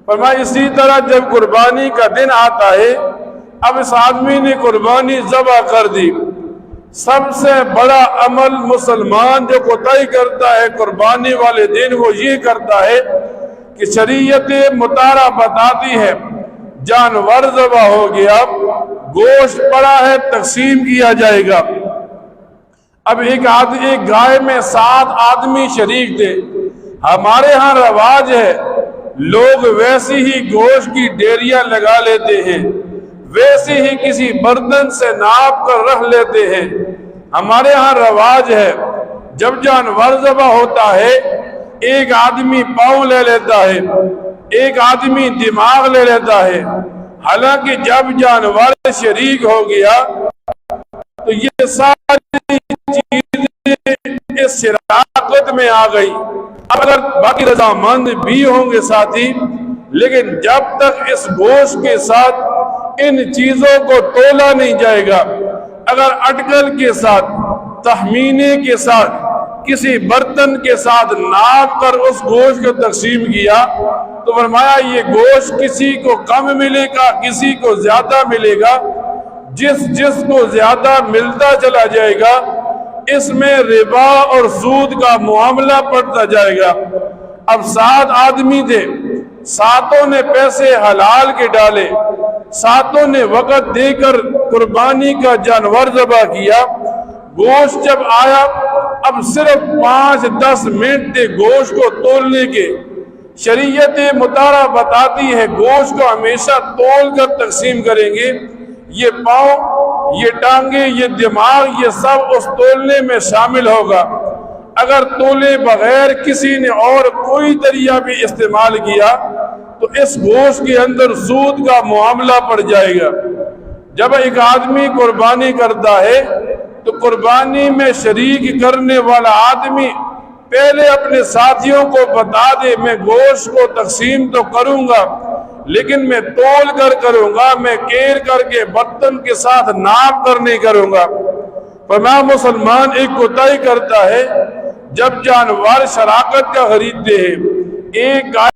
फरमाया इसी तरह जब कुर्बानी का दिन आता है, अब इस आदमी ने कुर्बानी ज़बह कर दी। सबसे बड़ा अमल मुसलमान जो कोताही करता है कुर्बानी वाले दिन, वो ये करता है कि शरीयत मुतारा बताती है जानवर ज़बह हो गया, गोश्त पड़ा है, तकसीम किया जाएगा। अब एक गाय में 7 आदमी शरीक थे। हमारे यहाँ रवाज है, लोग वैसी ही गोश्त की डेरियां लगा लेते हैं, वैसे ही किसी बर्तन से नाप कर रख लेते हैं। हमारे यहाँ रवाज है, जब जानवर ज़बह होता है, एक आदमी पाँव ले लेता है, एक आदमी दिमाग ले लेता है। हालांकि जब जानवर शरीक हो गया तो ये सारी चीजें इस शराकत में आ गई। अगर बाकी रजामंद भी होंगे साथी, लेकिन जब तक इस गोश्त के साथ इन चीजों को तोला नहीं जाएगा, अगर अटकल के साथ, तहमीने के साथ, किसी बर्तन के साथ नाप कर उस गोश्त को तकसीम किया, तो फरमाया ये गोश्त किसी को कम मिलेगा, किसी को ज्यादा मिलेगा। जिसको ज्यादा मिलता चला जाएगा, इसमें रिबा और सूद का मुआमला पड़ता जाएगा। अब 7 आदमी थे, 7 ने पैसे हलाल के डाले, 7 ने वक़्त देकर कुर्बानी का जानवर ज़बह किया। गोश्त जब आया, अब सिर्फ 5-10 मिनट थे गोश्त को तोलने के। शरीयत मुतारा बताती है गोश्त को हमेशा तोल कर तकसीम करेंगे। ये पाँव, ये टांगे, ये दिमाग, ये सब उस तोलने में शामिल होगा। अगर तोले बगैर किसी ने और कोई तरीका भी इस्तेमाल किया तो इस गोश्त के अंदर सूद का मुआमला पड़ जाएगा। जब एक आदमी कुर्बानी करता है तो कुर्बानी में शरीक करने वाला आदमी पहले अपने साथियों को बता दे, मैं गोश्त को तकसीम तो करूंगा लेकिन मैं तोल कर करूंगा, मैं केर करके बर्तन के साथ नाप कर नहीं करूंगा। फरमाया मुसलमान एक कोताही करता है, जब जानवर शराकत का खरीदते हैं, एक गाय